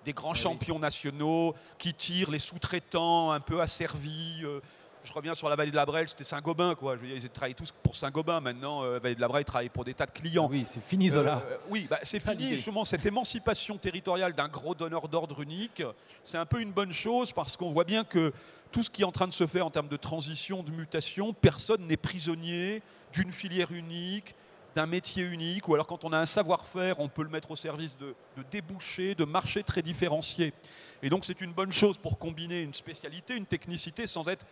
des grands champions nationaux qui tirent les sous-traitants un peu asservis. Je reviens sur la vallée de la Brelle, c'était Saint-Gobain, quoi. Je veux dire, ils travaillent tous pour Saint-Gobain. Maintenant, la vallée de la Brelle travaille pour des tas de clients. Oui, c'est fini, Zola. Oui, bah, c'est fini, justement, cette émancipation territoriale d'un gros donneur d'ordre unique. C'est un peu une bonne chose parce qu'on voit bien que tout ce qui est en train de se faire en termes de transition, de mutation, personne n'est prisonnier d'une filière unique, d'un métier unique, ou alors quand on a un savoir-faire, on peut le mettre au service de débouchés, de marchés très différenciés. Et donc c'est une bonne chose pour combiner une spécialité, une technicité, sans être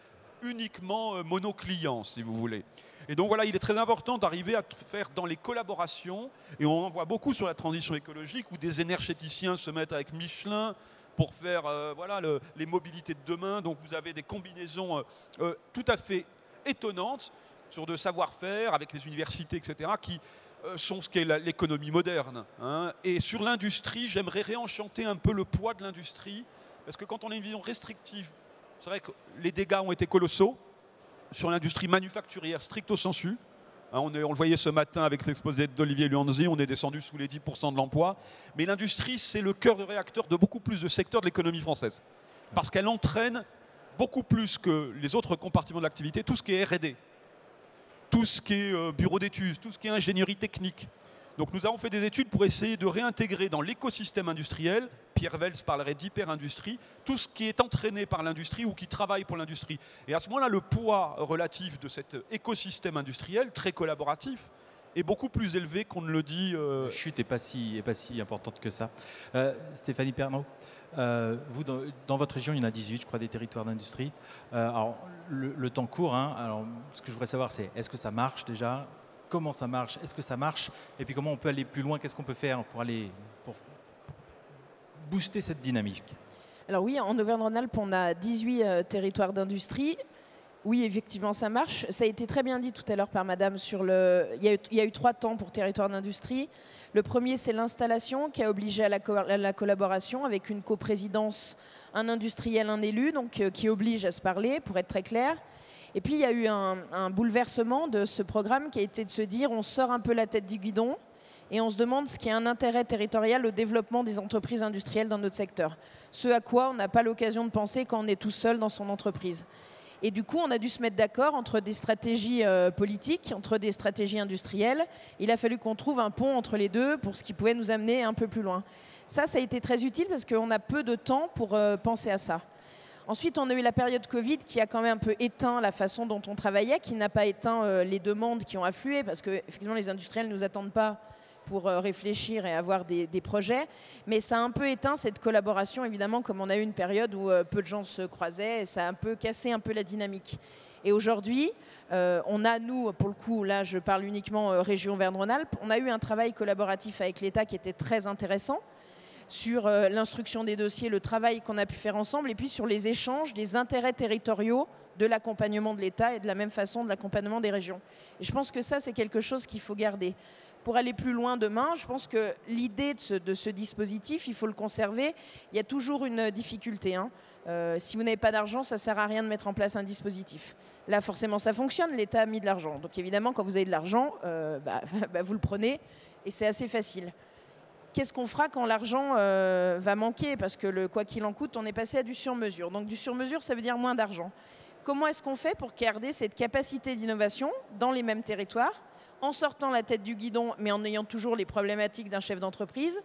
uniquement monoclient, si vous voulez. Et donc voilà, il est très important d'arriver à faire dans les collaborations, et on en voit beaucoup sur la transition écologique, où des énergéticiens se mettent avec Michelin pour faire voilà, les mobilités de demain. Donc vous avez des combinaisons tout à fait étonnantes sur de savoir-faire avec les universités, etc., qui sont ce qu'est l'économie moderne. Hein. Et sur l'industrie, j'aimerais réenchanter un peu le poids de l'industrie, parce que quand on a une vision restrictive, c'est vrai que les dégâts ont été colossaux sur l'industrie manufacturière stricto sensu. Hein, on le voyait ce matin avec l'exposé d'Olivier Luanzi, on est descendu sous les 10% de l'emploi. Mais l'industrie, c'est le cœur de réacteur de beaucoup plus de secteurs de l'économie française. Parce qu'elle entraîne beaucoup plus que les autres compartiments de l'activité, tout ce qui est R&D, tout ce qui est bureau d'études, tout ce qui est ingénierie technique. Donc nous avons fait des études pour essayer de réintégrer dans l'écosystème industriel, Pierre Vels parlerait d'hyper-industrie, tout ce qui est entraîné par l'industrie ou qui travaille pour l'industrie. Et à ce moment-là, le poids relatif de cet écosystème industriel, très collaboratif, est beaucoup plus élevé qu'on ne le dit. La chute n'est pas si importante que ça. Stéphanie Pernaut, vous, dans votre région, il y en a 18, je crois, des territoires d'industrie. Alors, le temps court. Hein. Alors, ce que je voudrais savoir, c'est est-ce que ça marche déjà ? Comment ça marche ? Est-ce que ça marche ? Et puis comment on peut aller plus loin ? Qu'est-ce qu'on peut faire pour booster cette dynamique ? Alors oui, en Auvergne-Rhône-Alpes, on a 18 territoires d'industrie. Oui, effectivement, ça marche. Ça a été très bien dit tout à l'heure par Madame sur il y a eu 3 temps pour territoire d'industrie. Le premier, c'est l'installation qui a obligé à la collaboration avec une coprésidence, un industriel, un élu, donc qui oblige à se parler, pour être très clair. Et puis il y a eu un bouleversement de ce programme qui a été de se dire on sort un peu la tête du guidon et on se demande ce qui est un intérêt territorial au développement des entreprises industrielles dans notre secteur. Ce à quoi on n'a pas l'occasion de penser quand on est tout seul dans son entreprise. Et du coup, on a dû se mettre d'accord entre des stratégies politiques, entre des stratégies industrielles. Il a fallu qu'on trouve un pont entre les deux pour ce qui pouvait nous amener un peu plus loin. Ça a été très utile parce qu'on a peu de temps pour penser à ça. Ensuite, on a eu la période Covid qui a quand même un peu éteint la façon dont on travaillait, qui n'a pas éteint les demandes qui ont afflué, parce que effectivement, les industriels ne nous attendent pas pour réfléchir et avoir des projets. Mais ça a un peu éteint cette collaboration, évidemment, comme on a eu une période où peu de gens se croisaient, et ça a un peu cassé un peu la dynamique. Et aujourd'hui, on a, nous, pour le coup, là je parle uniquement région Auvergne-Rhône-Alpes, on a eu un travail collaboratif avec l'État qui était très intéressant sur l'instruction des dossiers, le travail qu'on a pu faire ensemble, et puis sur les échanges des intérêts territoriaux de l'accompagnement de l'État et de la même façon de l'accompagnement des régions. Et je pense que ça, c'est quelque chose qu'il faut garder. Pour aller plus loin demain, je pense que l'idée de ce dispositif, il faut le conserver. Il y a toujours une difficulté. Si vous n'avez pas d'argent, ça ne sert à rien de mettre en place un dispositif. Là, forcément, ça fonctionne. L'État a mis de l'argent. Donc, évidemment, quand vous avez de l'argent, vous le prenez et c'est assez facile. Qu'est-ce qu'on fera quand l'argent va manquer? Parce que quoi qu'il en coûte, on est passé à du sur-mesure. Donc, du sur-mesure, ça veut dire moins d'argent. Comment est-ce qu'on fait pour garder cette capacité d'innovation dans les mêmes territoires, en sortant la tête du guidon, mais en ayant toujours les problématiques d'un chef d'entreprise?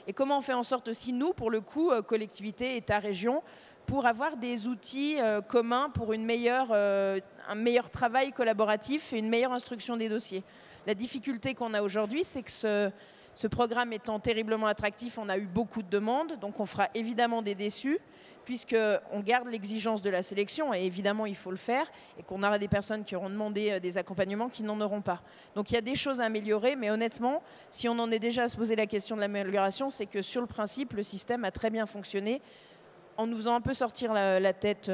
Et comment on fait en sorte aussi, nous, pour le coup, collectivité, État, région, pour avoir des outils communs pour un meilleur travail collaboratif et une meilleure instruction des dossiers? La difficulté qu'on a aujourd'hui, c'est que ce programme étant terriblement attractif, on a eu beaucoup de demandes, donc on fera évidemment des déçus, puisqu'on garde l'exigence de la sélection, et évidemment il faut le faire, et qu'on aura des personnes qui auront demandé des accompagnements qui n'en auront pas. Donc il y a des choses à améliorer, mais honnêtement, si on en est déjà à se poser la question de l'amélioration, c'est que sur le principe, le système a très bien fonctionné, en nous faisant un peu sortir la tête,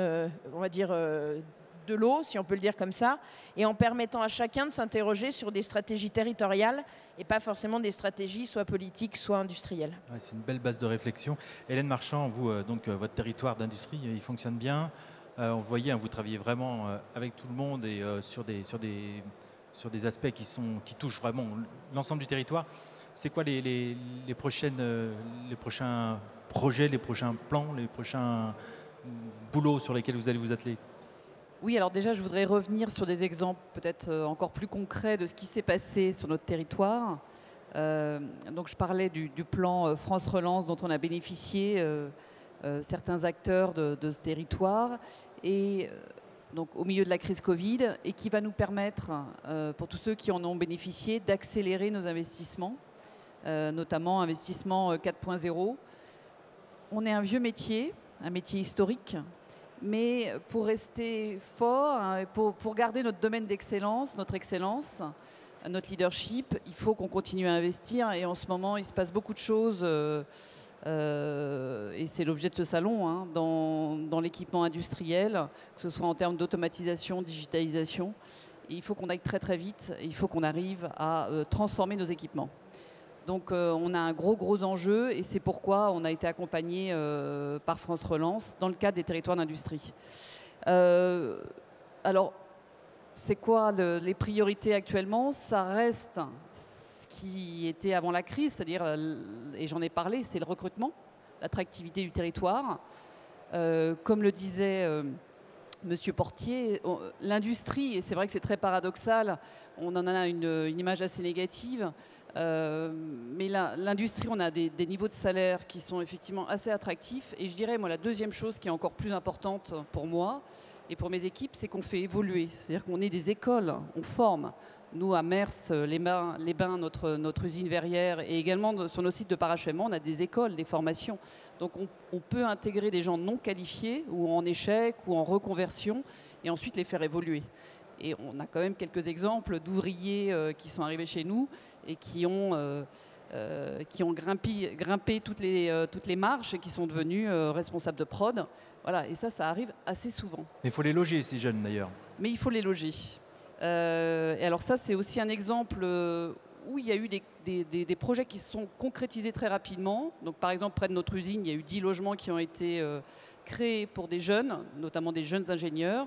on va dire, de l'eau, si on peut le dire comme ça, et en permettant à chacun de s'interroger sur des stratégies territoriales et pas forcément des stratégies soit politiques, soit industrielles. Ouais, c'est une belle base de réflexion. Hélène Marchand, vous, votre territoire d'industrie, il fonctionne bien. On voyait, vous travaillez vraiment avec tout le monde et sur des aspects qui touchent vraiment l'ensemble du territoire. C'est quoi les prochains projets, les prochains plans, les prochains boulots sur lesquels vous allez vous atteler? Oui, alors déjà, je voudrais revenir sur des exemples peut-être encore plus concrets de ce qui s'est passé sur notre territoire. Donc, je parlais du plan France Relance dont on a bénéficié certains acteurs de ce territoire, et donc au milieu de la crise Covid, et qui va nous permettre, pour tous ceux qui en ont bénéficié, d'accélérer nos investissements, notamment investissement 4.0. On est un vieux métier, un métier historique, mais pour rester fort, pour garder notre domaine d'excellence, notre excellence, notre leadership, il faut qu'on continue à investir. Et en ce moment, il se passe beaucoup de choses, et c'est l'objet de ce salon, dans l'équipement industriel, que ce soit en termes d'automatisation, digitalisation. Et il faut qu'on aille très très vite, et il faut qu'on arrive à transformer nos équipements. Donc on a un gros enjeu, et c'est pourquoi on a été accompagné par France Relance dans le cadre des territoires d'industrie. Alors, c'est quoi les priorités actuellement? Ça reste ce qui était avant la crise, c'est-à-dire, et j'en ai parlé, c'est le recrutement, l'attractivité du territoire. Comme le disait Monsieur Portier, l'industrie, et c'est vrai que c'est très paradoxal, on en a une image assez négative, mais l'industrie, on a des niveaux de salaire qui sont effectivement assez attractifs. Et je dirais, moi, la deuxième chose qui est encore plus importante pour moi et pour mes équipes, c'est qu'on fait évoluer. C'est-à-dire qu'on est des écoles, on forme. Nous, à Mers, les Bains, notre usine verrière, et également sur nos sites de parachèvement, on a des écoles, des formations. Donc on peut intégrer des gens non qualifiés, ou en échec, ou en reconversion, et ensuite les faire évoluer. Et on a quand même quelques exemples d'ouvriers qui sont arrivés chez nous et qui ont grimpé toutes les marches et qui sont devenus responsables de prod. Voilà, et ça arrive assez souvent. Mais il faut les loger, ces jeunes, d'ailleurs. Mais il faut les loger. Et alors ça, c'est aussi un exemple où il y a eu des projets qui se sont concrétisés très rapidement. Donc, par exemple, près de notre usine, il y a eu 10 logements qui ont été créés pour des jeunes, notamment des jeunes ingénieurs,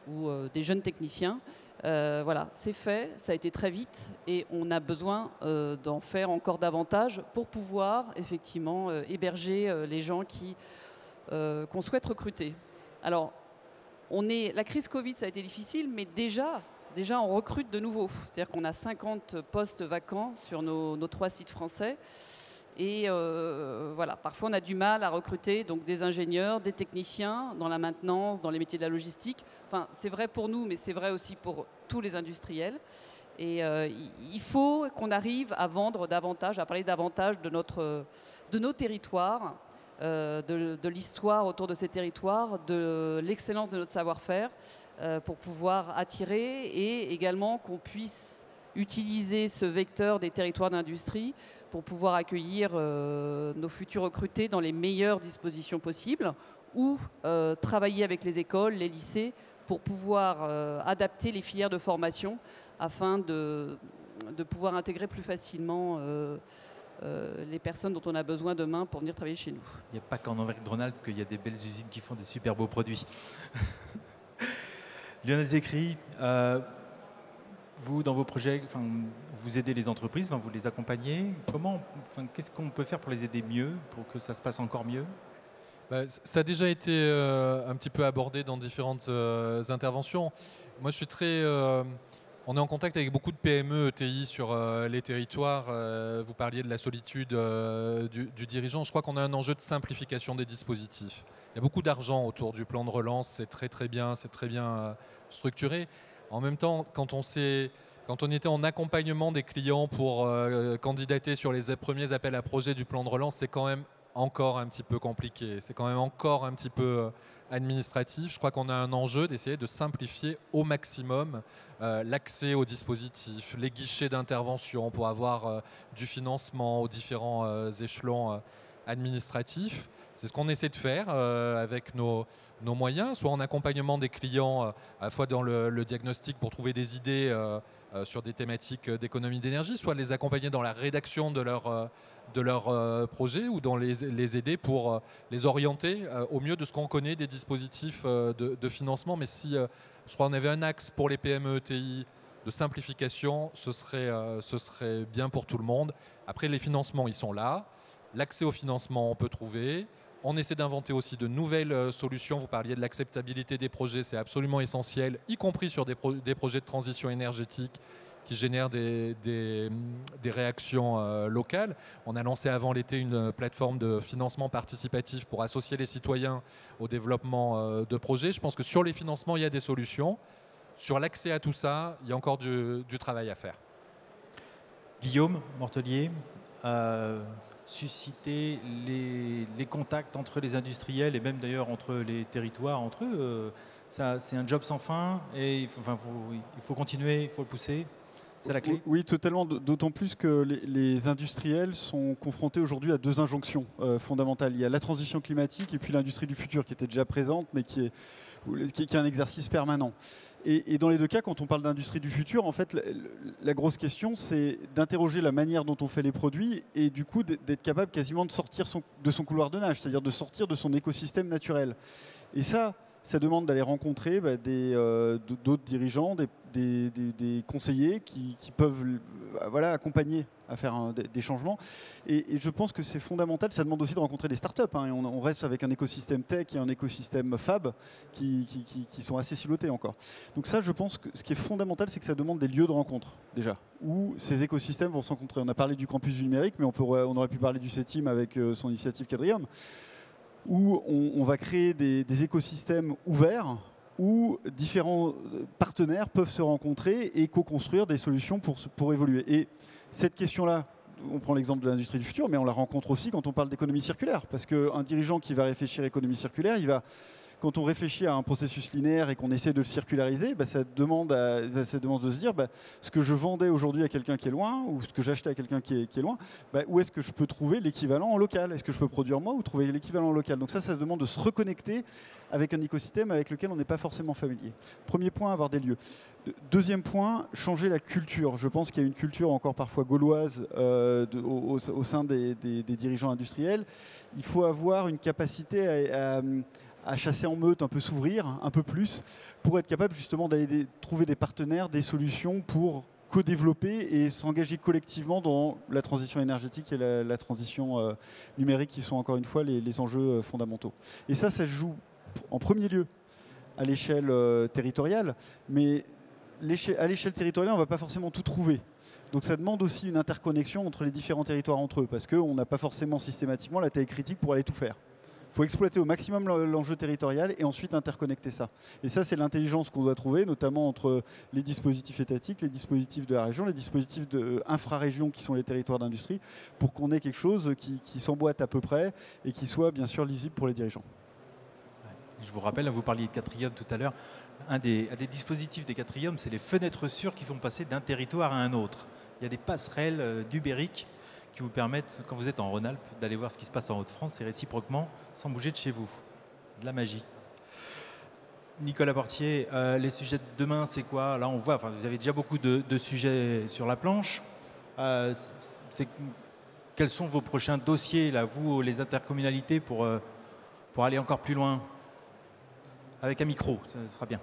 ou des jeunes techniciens. Voilà, c'est fait, ça a été très vite et on a besoin d'en faire encore davantage pour pouvoir effectivement héberger les gens qu'on souhaite recruter. Alors, la crise Covid, ça a été difficile, mais déjà on recrute de nouveau. C'est-à-dire qu'on a 50 postes vacants sur nos 3 sites français. Et voilà, parfois on a du mal à recruter donc des ingénieurs, des techniciens dans la maintenance, dans les métiers de la logistique. Enfin, c'est vrai pour nous, mais c'est vrai aussi pour tous les industriels. Et il faut qu'on arrive à vendre davantage, à parler davantage de nos territoires, de l'histoire autour de ces territoires, de l'excellence de notre savoir-faire, pour pouvoir attirer et également qu'on puisse utiliser ce vecteur des territoires d'industrie pour pouvoir accueillir nos futurs recrutés dans les meilleures dispositions possibles ou travailler avec les écoles, les lycées pour pouvoir adapter les filières de formation afin de pouvoir intégrer plus facilement les personnes dont on a besoin demain pour venir travailler chez nous. Il n'y a pas qu'en Auvergne-Rhône-Alpes qu'il y a des belles usines qui font des super beaux produits. Lionel Zecri, vous, dans vos projets, vous aidez les entreprises, vous les accompagnez. Qu'est-ce qu'on peut faire pour les aider mieux, pour que ça se passe encore mieux ? Ça a déjà été un petit peu abordé dans différentes interventions. Moi, je suis on est en contact avec beaucoup de PME, ETI sur les territoires. Vous parliez de la solitude du dirigeant. Je crois qu'on a un enjeu de simplification des dispositifs. Il y a beaucoup d'argent autour du plan de relance. C'est très bien structuré. En même temps, quand on était en accompagnement des clients pour candidater sur les premiers appels à projets du plan de relance, c'est quand même encore un petit peu compliqué. C'est quand même encore un petit peu administratif. Je crois qu'on a un enjeu d'essayer de simplifier au maximum l'accès aux dispositifs, les guichets d'intervention pour avoir du financement aux différents échelons administratifs. C'est ce qu'on essaie de faire avec nos moyens, soit en accompagnement des clients, à la fois dans le diagnostic pour trouver des idées sur des thématiques d'économie d'énergie, soit les accompagner dans la rédaction de leur projet ou dans les aider pour les orienter au mieux de ce qu'on connaît des dispositifs de financement. Mais si je crois qu'on avait un axe pour les PME ETI de simplification, ce serait bien pour tout le monde. Après, les financements, ils sont là. L'accès au financement, on peut trouver. On essaie d'inventer aussi de nouvelles solutions. Vous parliez de l'acceptabilité des projets, c'est absolument essentiel, y compris sur des projets de transition énergétique qui génèrent des réactions locales. On a lancé avant l'été une plateforme de financement participatif pour associer les citoyens au développement de projets. Je pense que sur les financements, il y a des solutions. Sur l'accès à tout ça, il y a encore du travail à faire. Guillaume Mortellier, susciter les contacts entre les industriels et même d'ailleurs entre les territoires, entre eux, c'est un job sans fin et il faut continuer, il faut le pousser. C'est la clé. Oui, totalement. D'autant plus que les industriels sont confrontés aujourd'hui à 2 injonctions fondamentales. Il y a la transition climatique et puis l'industrie du futur qui était déjà présente, mais qui est un exercice permanent. Et dans les 2 cas, quand on parle d'industrie du futur, en fait, la grosse question, c'est d'interroger la manière dont on fait les produits et du coup d'être capable quasiment de sortir de son couloir de nage, c'est-à-dire de sortir de son écosystème naturel. Et ça demande d'aller rencontrer d'autres dirigeants, des conseillers qui peuvent accompagner à faire des changements. Et je pense que c'est fondamental. Ça demande aussi de rencontrer des startups. Et on reste avec un écosystème tech et un écosystème fab qui sont assez silotés encore. Donc ça, je pense que ce qui est fondamental, c'est que ça demande des lieux de rencontre, déjà, où ces écosystèmes vont se rencontrer. On a parlé du campus du numérique, mais on aurait pu parler du CETIM avec son initiative Quadrium, où on va créer des écosystèmes ouverts où différents partenaires peuvent se rencontrer et co-construire des solutions pour évoluer. Et cette question-là, on prend l'exemple de l'industrie du futur, mais on la rencontre aussi quand on parle d'économie circulaire. Parce qu'un dirigeant qui va réfléchir à économie circulaire, quand on réfléchit à un processus linéaire et qu'on essaie de le circulariser, ça demande de se dire ce que je vendais aujourd'hui à quelqu'un qui est loin ou ce que j'achetais à quelqu'un qui est loin, où est-ce que je peux trouver l'équivalent en local? Est-ce que je peux produire moi ou trouver l'équivalent en local? Donc ça demande de se reconnecter avec un écosystème avec lequel on n'est pas forcément familier. Premier point, avoir des lieux. Deuxième point, changer la culture. Je pense qu'il y a une culture encore parfois gauloise au sein des dirigeants industriels. Il faut avoir une capacité à chasser en meute, un peu s'ouvrir, un peu plus, pour être capable justement d'aller trouver des partenaires, des solutions pour co-développer et s'engager collectivement dans la transition énergétique et la transition numérique, qui sont encore une fois les enjeux fondamentaux. Et ça se joue en premier lieu à l'échelle territoriale, mais à l'échelle territoriale, on ne va pas forcément tout trouver. Donc ça demande aussi une interconnexion entre les différents territoires entre eux, parce qu'on n'a pas forcément systématiquement la taille critique pour aller tout faire. Il faut exploiter au maximum l'enjeu territorial et ensuite interconnecter ça. Et ça, c'est l'intelligence qu'on doit trouver, notamment entre les dispositifs étatiques, les dispositifs de la région, les dispositifs infra-région qui sont les territoires d'industrie, pour qu'on ait quelque chose qui s'emboîte à peu près et qui soit bien sûr lisible pour les dirigeants. Je vous rappelle, vous parliez de Catrium tout à l'heure, un des dispositifs des Catrium, c'est les fenêtres sûres qui font passer d'un territoire à un autre. Il y a des passerelles numériques qui vous permettent, quand vous êtes en Rhône-Alpes, d'aller voir ce qui se passe en Hauts-de-France et réciproquement, sans bouger de chez vous. De la magie. Nicolas Portier, les sujets de demain, c'est quoi? Là, on voit, vous avez déjà beaucoup de sujets sur la planche. Quels sont vos prochains dossiers, là, vous, les intercommunalités, pour aller encore plus loin? Avec un micro, ça sera bien.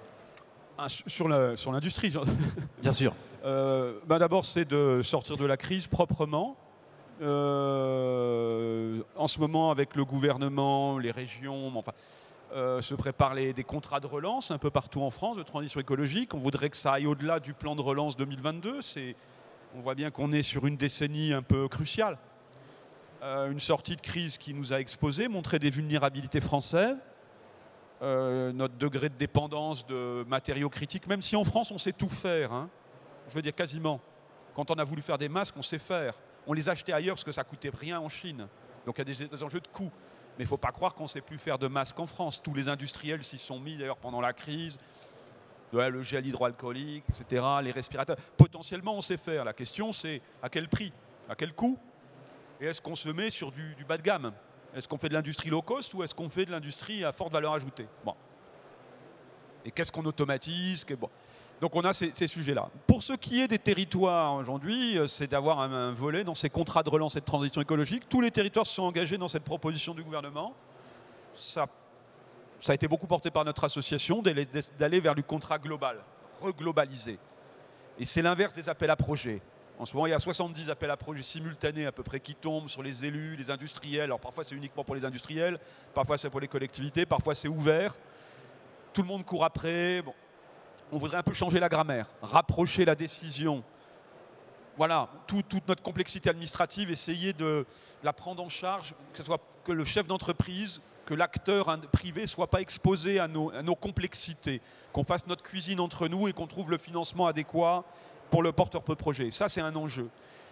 Sur l'industrie. Bien sûr. D'abord, c'est de sortir de la crise proprement. En ce moment, avec le gouvernement, les régions, se préparent des contrats de relance un peu partout en France de transition écologique. On voudrait que ça aille au-delà du plan de relance 2022. On voit bien qu'on est sur une décennie un peu cruciale. Une sortie de crise qui nous a exposé, montré des vulnérabilités françaises. Notre degré de dépendance de matériaux critiques, même si en France on sait tout faire, hein. Je veux dire quasiment. Quand on a voulu faire des masques, on sait faire. On les achetait ailleurs parce que ça coûtait rien en Chine. Donc il y a des enjeux de coût. Mais il ne faut pas croire qu'on ne sait plus faire de masques en France. Tous les industriels s'y sont mis d'ailleurs pendant la crise. Le gel hydroalcoolique, etc., les respirateurs. Potentiellement on sait faire. La question c'est à quel prix, à quel coût? Et est-ce qu'on se met sur du bas de gamme? Est-ce qu'on fait de l'industrie low cost ou est-ce qu'on fait de l'industrie à forte valeur ajoutée? Bon. Et qu'est-ce qu'on automatise? Bon. Donc on a ces sujets-là. Pour ce qui est des territoires aujourd'hui, c'est d'avoir un volet dans ces contrats de relance et de transition écologique. Tous les territoires se sont engagés dans cette proposition du gouvernement. Ça a été beaucoup porté par notre association d'aller vers du contrat global, reglobalisé. Et c'est l'inverse des appels à projets. En ce moment, il y a 70 appels à projets simultanés à peu près qui tombent sur les élus, les industriels. Alors parfois, c'est uniquement pour les industriels, parfois c'est pour les collectivités, parfois c'est ouvert. Tout le monde court après. Bon. On voudrait un peu changer la grammaire, rapprocher la décision. Voilà, toute notre complexité administrative, essayer de la prendre en charge, que le chef d'entreprise, que l'acteur privé ne soit pas exposé à nos complexités, qu'on fasse notre cuisine entre nous et qu'on trouve le financement adéquat pour le porteur de projet. Ça, c'est un enjeu.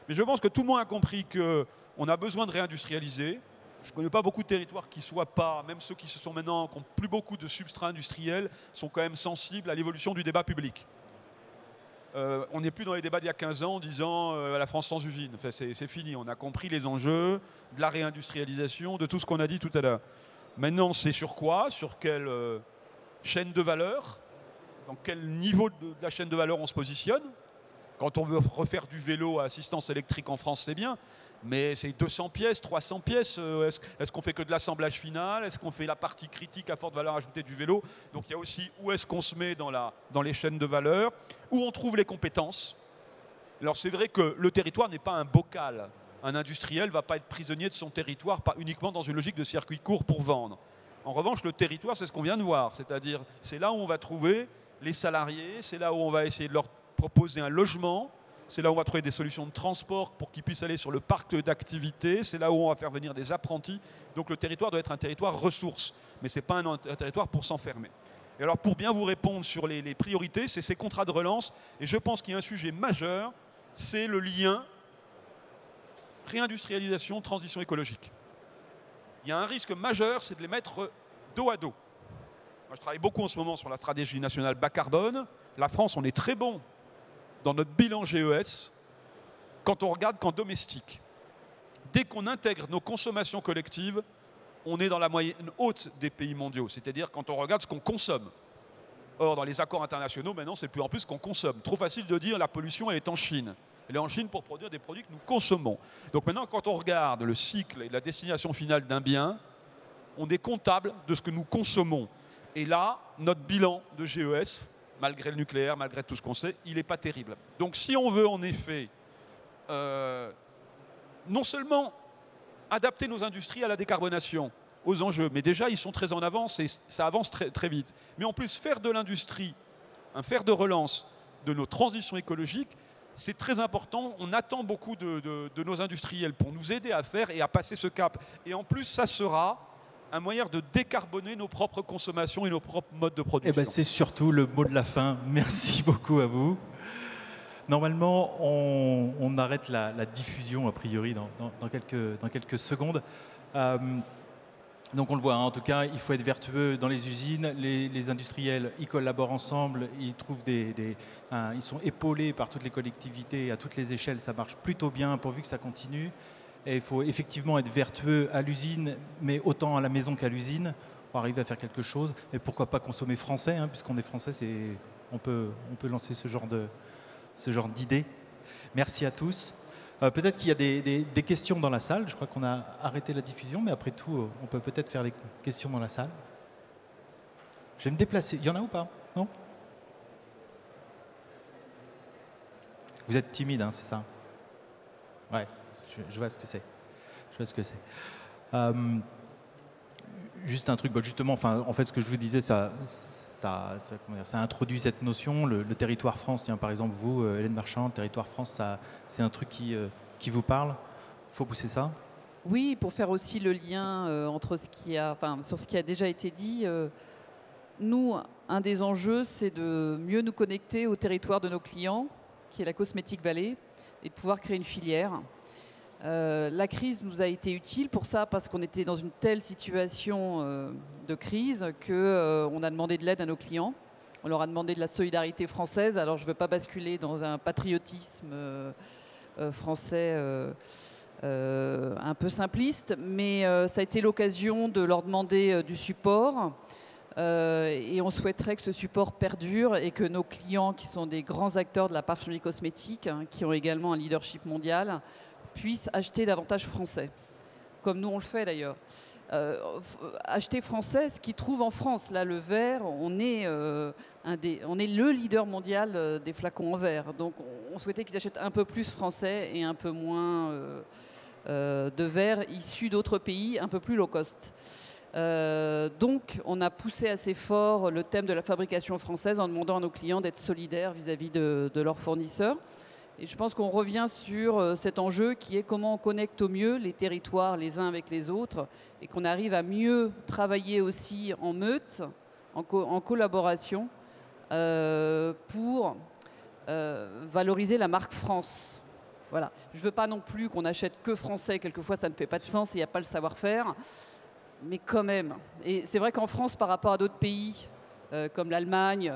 Mais je pense que tout le monde a compris qu'on a besoin de réindustrialiser. Je ne connais pas beaucoup de territoires qui ne soient pas, même ceux qui se sont maintenant, qui n'ont plus beaucoup de substrats industriels, sont quand même sensibles à l'évolution du débat public. On n'est plus dans les débats d'il y a 15 ans en disant la France sans usine. Enfin, c'est fini. On a compris les enjeux de la réindustrialisation, de tout ce qu'on a dit tout à l'heure. Maintenant, c'est sur quoi? Sur quelle chaîne de valeur? Dans quel niveau de la chaîne de valeur on se positionne? Quand on veut refaire du vélo à assistance électrique en France, c'est bien, mais c'est 200 pièces, 300 pièces. Est-ce qu'on fait que de l'assemblage final? Est-ce qu'on fait la partie critique à forte valeur ajoutée du vélo? Donc il y a aussi où est-ce qu'on se met dans les chaînes de valeur, où on trouve les compétences. Alors c'est vrai que le territoire n'est pas un bocal. Un industriel ne va pas être prisonnier de son territoire, pas uniquement dans une logique de circuit court pour vendre. En revanche, le territoire, c'est ce qu'on vient de voir. C'est-à-dire, c'est là où on va trouver les salariés, c'est là où on va essayer de leur proposer un logement, c'est là où on va trouver des solutions de transport pour qu'ils puissent aller sur le parc d'activités, c'est là où on va faire venir des apprentis. Donc le territoire doit être un territoire ressource, mais ce n'est pas un territoire pour s'enfermer. Et alors pour bien vous répondre sur les priorités, c'est ces contrats de relance, et je pense qu'il y a un sujet majeur, c'est le lien réindustrialisation, transition écologique. Il y a un risque majeur, c'est de les mettre dos à dos. Moi, je travaille beaucoup en ce moment sur la stratégie nationale bas carbone. La France, on est très bon dans notre bilan GES quand on regarde qu'en domestique. Dès qu'on intègre nos consommations collectives, on est dans la moyenne haute des pays mondiaux, c'est-à-dire quand on regarde ce qu'on consomme. Or, dans les accords internationaux, maintenant, c'est de plus en plus ce qu'on consomme. Trop facile de dire la pollution, elle est en Chine. Elle est en Chine pour produire des produits que nous consommons. Donc maintenant, quand on regarde le cycle et la destination finale d'un bien, on est comptable de ce que nous consommons. Et là, notre bilan de GES, malgré le nucléaire, malgré tout ce qu'on sait, il n'est pas terrible. Donc si on veut en effet non seulement adapter nos industries à la décarbonation, aux enjeux, mais déjà ils sont très en avance et ça avance très, très vite, mais en plus faire de l'industrie un fer de relance de nos transitions écologiques, c'est très important. On attend beaucoup de nos industriels pour nous aider à faire et à passer ce cap. Et en plus, ça sera un moyen de décarboner nos propres consommations et nos propres modes de production. Eh ben, c'est surtout le mot de la fin. Merci beaucoup à vous. Normalement, on arrête la diffusion, a priori, dans quelques secondes. Donc on le voit, hein, en tout cas, il faut être vertueux dans les usines. Les industriels, ils collaborent ensemble, ils trouvent ils sont épaulés par toutes les collectivités, à toutes les échelles, ça marche plutôt bien pourvu que ça continue. Et il faut effectivement être vertueux à l'usine, mais autant à la maison qu'à l'usine, pour arriver à faire quelque chose. Et pourquoi pas consommer français, hein, puisqu'on est français, on peut lancer ce genre d'idées. Merci à tous. Peut-être qu'il y a des questions dans la salle. Je crois qu'on a arrêté la diffusion, mais après tout, on peut peut-être faire des questions dans la salle. Je vais me déplacer. Il y en a ou pas? Non? Vous êtes timide, hein, c'est ça? Ouais, je vois ce que c'est. Je vois ce que c'est. Juste un truc, justement, en fait, ce que je vous disais, ça introduit cette notion. Le territoire France, tiens, par exemple, vous, Hélène Marchand, le territoire France, c'est un truc qui vous parle. Il faut pousser ça? Oui, pour faire aussi le lien entre sur ce qui a déjà été dit. Nous, un des enjeux, c'est de mieux nous connecter au territoire de nos clients, qui est la Cosmétique Valley, et de pouvoir créer une filière. La crise nous a été utile pour ça, parce qu'on était dans une telle situation de crise qu'on a demandé de l'aide à nos clients. On leur a demandé de la solidarité française. Alors je ne veux pas basculer dans un patriotisme français un peu simpliste, mais ça a été l'occasion de leur demander du support. Et on souhaiterait que ce support perdure et que nos clients, qui sont des grands acteurs de la parfumerie cosmétique, hein, qui ont également un leadership mondial, puissent acheter davantage français, comme nous on le fait d'ailleurs. Acheter français, ce qu'ils trouvent en France. Là, le verre, on est le leader mondial des flacons en verre. Donc on souhaitait qu'ils achètent un peu plus français et un peu moins de verre issus d'autres pays, un peu plus low cost. Donc on a poussé assez fort le thème de la fabrication française en demandant à nos clients d'être solidaires vis-à-vis de leurs fournisseurs. Et je pense qu'on revient sur cet enjeu qui est comment on connecte au mieux les territoires les uns avec les autres et qu'on arrive à mieux travailler aussi en meute, en collaboration pour valoriser la marque France. Voilà. Je ne veux pas non plus qu'on achète que français, quelquefois ça ne fait pas de sens, il n'y a pas le savoir-faire, mais quand même. Et c'est vrai qu'en France, par rapport à d'autres pays, comme l'Allemagne,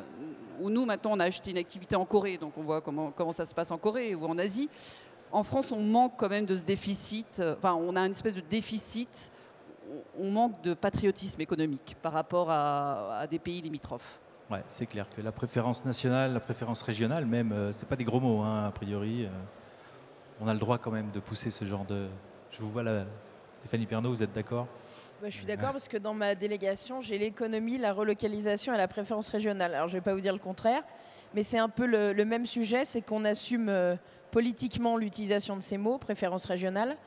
où nous, maintenant, on a acheté une activité en Corée, donc on voit comment ça se passe en Corée ou en Asie. En France, on manque quand même de ce déficit, on a une espèce de déficit, on manque de patriotisme économique par rapport à des pays limitrophes. Ouais, c'est clair que la préférence nationale, la préférence régionale, même, c'est pas des gros mots, hein, a priori. On a le droit quand même de pousser ce genre de... Je vous vois là, Stéphanie Pernaut, vous êtes d'accord? Je suis d'accord parce que dans ma délégation, j'ai l'économie, la relocalisation et la préférence régionale. Alors je ne vais pas vous dire le contraire, mais c'est un peu le même sujet, c'est qu'on assume politiquement l'utilisation de ces mots, préférence régionale,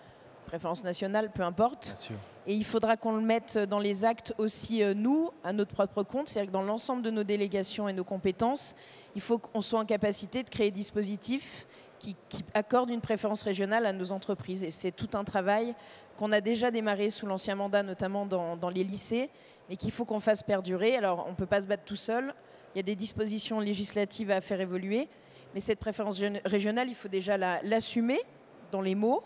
préférence nationale, peu importe. Bien sûr. Et il faudra qu'on le mette dans les actes aussi, nous, à notre propre compte. C'est-à-dire que dans l'ensemble de nos délégations et nos compétences, il faut qu'on soit en capacité de créer des dispositifs qui accordent une préférence régionale à nos entreprises. Et c'est tout un travail qu'on a déjà démarré sous l'ancien mandat, notamment dans les lycées, mais qu'il faut qu'on fasse perdurer. Alors, on ne peut pas se battre tout seul. Il y a des dispositions législatives à faire évoluer. Mais cette préférence régionale, il faut déjà l'assumer dans les mots.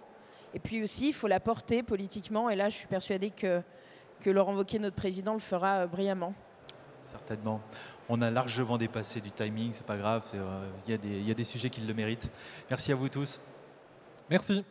Et puis aussi, il faut la porter politiquement. Et là, je suis persuadée que Laurent Wauquiez, notre président, le fera brillamment. Certainement. On a largement dépassé du timing, c'est pas grave. Il y a des sujets qui le méritent. Merci à vous tous. Merci.